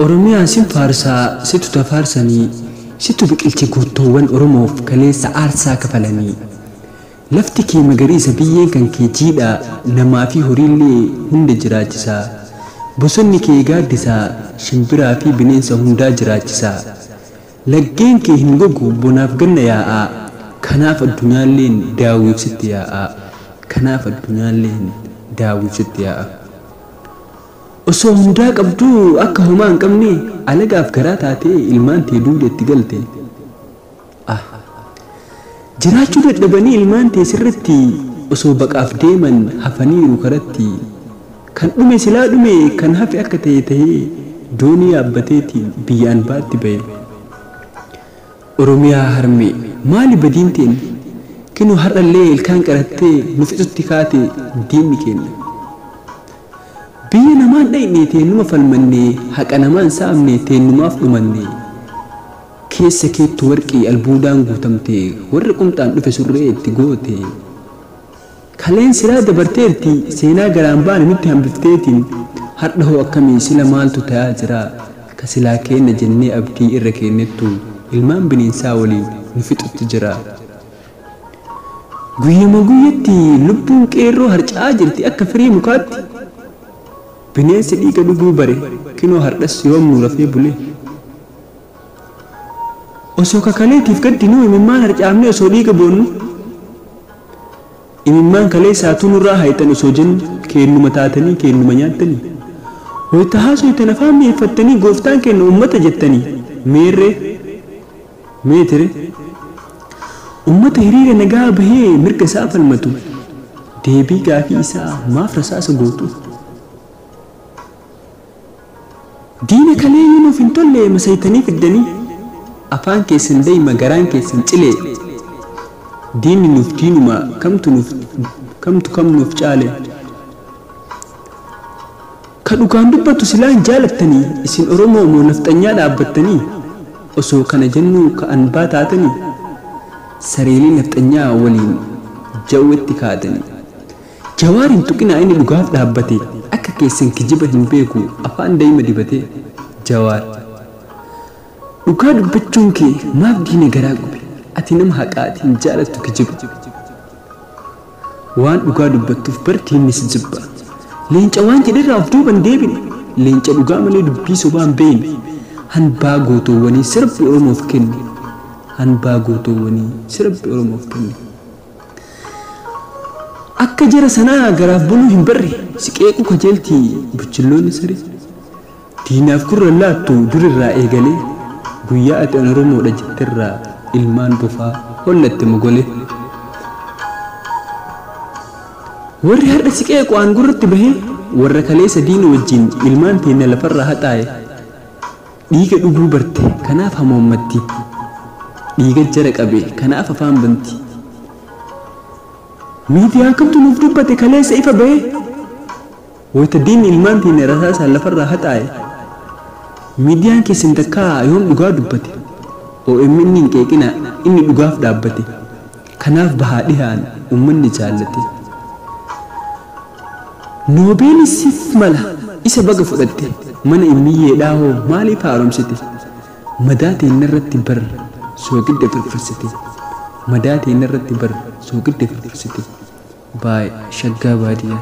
Oroomiyaa sin farsaa sittuu farsaanii sittuu biqilchi guutuuwwan Oromoof kaleessa aarsaa kafalanii lafti kee magariisa biyyeen kan kee jiidhaa namaa fi horiillee hunda jiraachisaa bosonni kee gaaddisaa shimbiraa fi bineensa hundaa jiraachisaa laggeen kee hin gogu bonaaf ganna yaa'aa kanaaf addunyaalleen daawwiif sitti yaa'aa kanaaf addunyaalleen daawwiif sitti yaa'aa osoo hundaa qabduu akka homaa hin qabne alagaaf garaa taatee ilmaan tee duudeetti galte jiraachuu dadhabanii ilmaan tee sirritti osoo baqaaf deeman hafaniiru karatti kan dhume silaa dhume kan hafe akka ta'e ta'ee doonii yaabbateetiin biyyaan baatti ba'e Oroomiyaa harmee maali badiin teen kinuu har'allee ilkaan qarattee nu fixutti kaate diinni keenya biyya namaan dhayne teennuma falmanne haqa namaan saamne teennumaaf dhumanne keessa keettu warqii albuudaan guutamte warri qumxaan dhufe surree itti goote kaleen silaa dabarteerti seenaa garaan baane nutti hambifteetiin har'a hoo akkamii sila maaltu ta'aa jira ka silaa keenna jennee abdii irra keennettu ilmaan bineensaa waliin nu fixutti jira guyyama guyyatti lubbuun qeerroo harca'aa jirti akka firii mukaatti bineensi dhiiga dhuguu bare kinoo hardhas yoomnu rafee bule osoo kakaleetiif gaddinuu imimmaan harcaamne osoo dhiiga boonnu imimmaan kalee saatuu nurraa hayxan osoo jennu keennuma taatanii keennuma nyaattanii hoyta haasoytan afaan mi'eeffattanii gooftaan kenna ummata jettanii meerree meetire ummata hiriira nagaa bahee mirga isaa falmatu deebii gaafii isaa maaf rasaasa gootu diina kalee nuuf hin tolle masaytanii fiddanii afaan keessan dayma garaan keessan cilee diinni nuuf diinuma kamtu nuuf caale ka dhugaan dubbatu silaa hin jaalattanii isin Oromoo moo nafxanyaa dhaabbattanii osoo kana jennuu ka'an baataatanii sareelii nafxanyaa waliin jawwetti kaatanii jawaariin tuqinaa inni dhugaaf dhaabbate akka keessan kijiba hin beeku afaan dayma dibate jawaar dhugaa dubbachuun kee maaf diina garaa gube ati nama haqaatiin jaalattu kijiba waan dhugaa dubbattuuf bartiinni si jibba leenca waan jedherraa of duuban deebine leenca dhugaa malee dubbii sobaan beeyne hanbaa gootoowwanii sirbi Oromoof kenne hanbaa gootoowwanii sirbi Oromoof kenne akka jara sanaa garaaf buluu hin barre siqeequ kajeeltii buchilloonni sare diinaaf kurra laattu durirraa eegalee guyyaa ati Oromoodha jettirraa ilmaan bofaa hollatte mogolee warri har'a siqeequ aangurratti bahee warra kaleessa diina wajjin ilmaan teenya lafarraa haxaaye dhiiga dhuguu barte kanaaf hamoommatti dhiiga jara qabe kanaaf afaan banti miidiyaa kamtu nuuf dubbate kaleessa ifa bahee wayita diinni ilmaan teenya rasaasaan lafarraa haxaaye miidiyaan keessan takkaa yoom dhugaa dubbate OMN hin qeeqina inni dhugaaf dhaabbate kanaaf bahaa dhihaan ummanni jaallate noobeelisiif mala isa baga fudhatte mana immiyyeedhaa hoo maaliif haaromsite madaa teenya irratti bar soogidda firfirsite madaa teenya irratti bar soogidda firfirsite baay Shagaa Badiiya